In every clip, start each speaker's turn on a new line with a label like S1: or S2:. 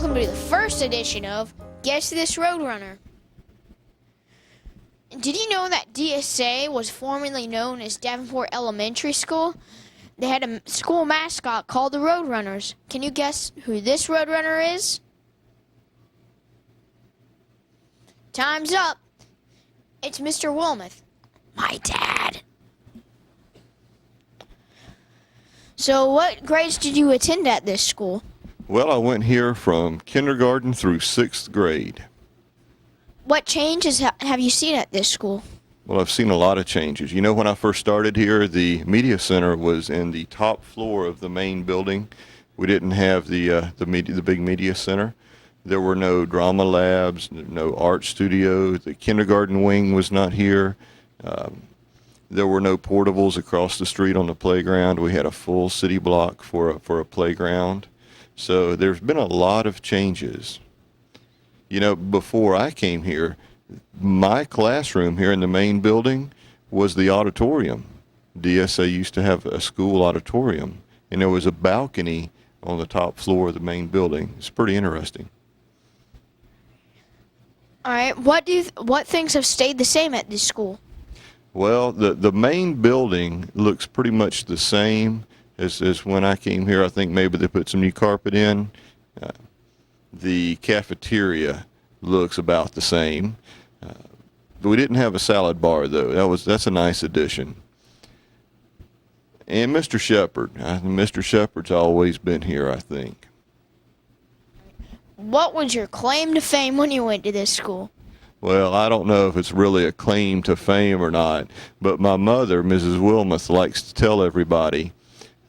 S1: welcome to the first edition of Guess This Roadrunner. Did you know that DSA was formerly known as Davenport Elementary School? They had a school mascot called the Roadrunners. Can you guess who this Roadrunner is? Time's up. It's Mr. Wilmoth, my dad. So what grades did you attend at this school?
S2: Well, I went here from kindergarten through 6th grade.
S1: What changes have you seen at this school?
S2: Well, I've seen a lot of changes. You know, when I first started here, the media center was in the top floor of the main building. We didn't have the big media center. There were no drama labs, no art studio. The kindergarten wing was not here. There were no portables across the street on the playground. We had a full city block for a playground. So there's been a lot of changes. You know, before I came here, my classroom here in the main building was the auditorium. DSA used to have a school auditorium, and there was a balcony on the top floor of the main building. It's pretty interesting.
S1: All right, what things have stayed the same at this school?
S2: Well, the main building looks pretty much the same as when I came here. I think maybe they put some new carpet in. The cafeteria looks about the same. We didn't have a salad bar, though. That's a nice addition. And Mr. Shepard. Mr. Shepard's always been here, I think.
S1: What was your claim to fame when you went to this school?
S2: Well, I don't know if it's really a claim to fame or not, but my mother, Mrs. Wilmoth, likes to tell everybody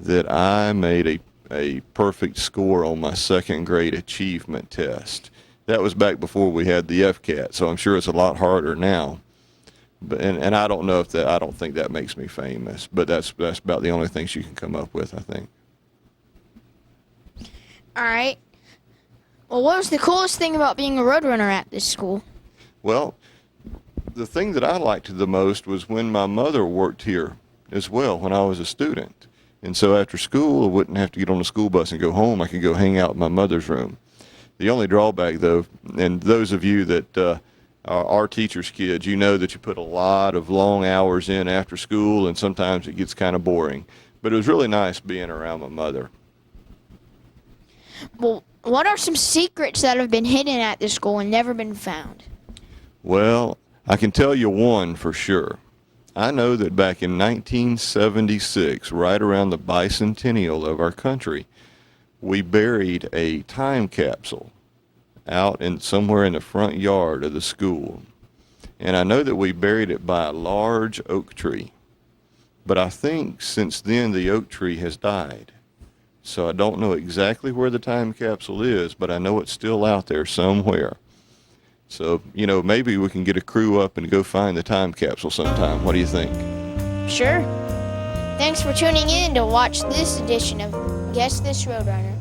S2: that I made a perfect score on my 2nd grade achievement test. That was back before we had the FCAT, so I'm sure it's a lot harder now. But and I don't know if I don't think that makes me famous, but that's about the only thing she can come up with, I think.
S1: All right. Well, what was the coolest thing about being a Roadrunner at this school?
S2: Well, the thing that I liked the most was when my mother worked here as well when I was a student. And so after school, I wouldn't have to get on the school bus and go home. I could go hang out in my mother's room. The only drawback, though, and those of you that are teachers' kids, you know that you put a lot of long hours in after school, and sometimes it gets kind of boring. But it was really nice being around my mother.
S1: Well, what are some secrets that have been hidden at this school and never been found?
S2: Well, I can tell you one for sure. I know that back in 1976, right around the bicentennial of our country, we buried a time capsule out somewhere in the front yard of the school. And I know that we buried it by a large oak tree. But I think since then the oak tree has died. So I don't know exactly where the time capsule is, but I know it's still out there somewhere. So, you know, maybe we can get a crew up and go find the time capsule sometime. What do you think?
S1: Sure. Thanks for tuning in to watch this edition of Guess This Roadrunner.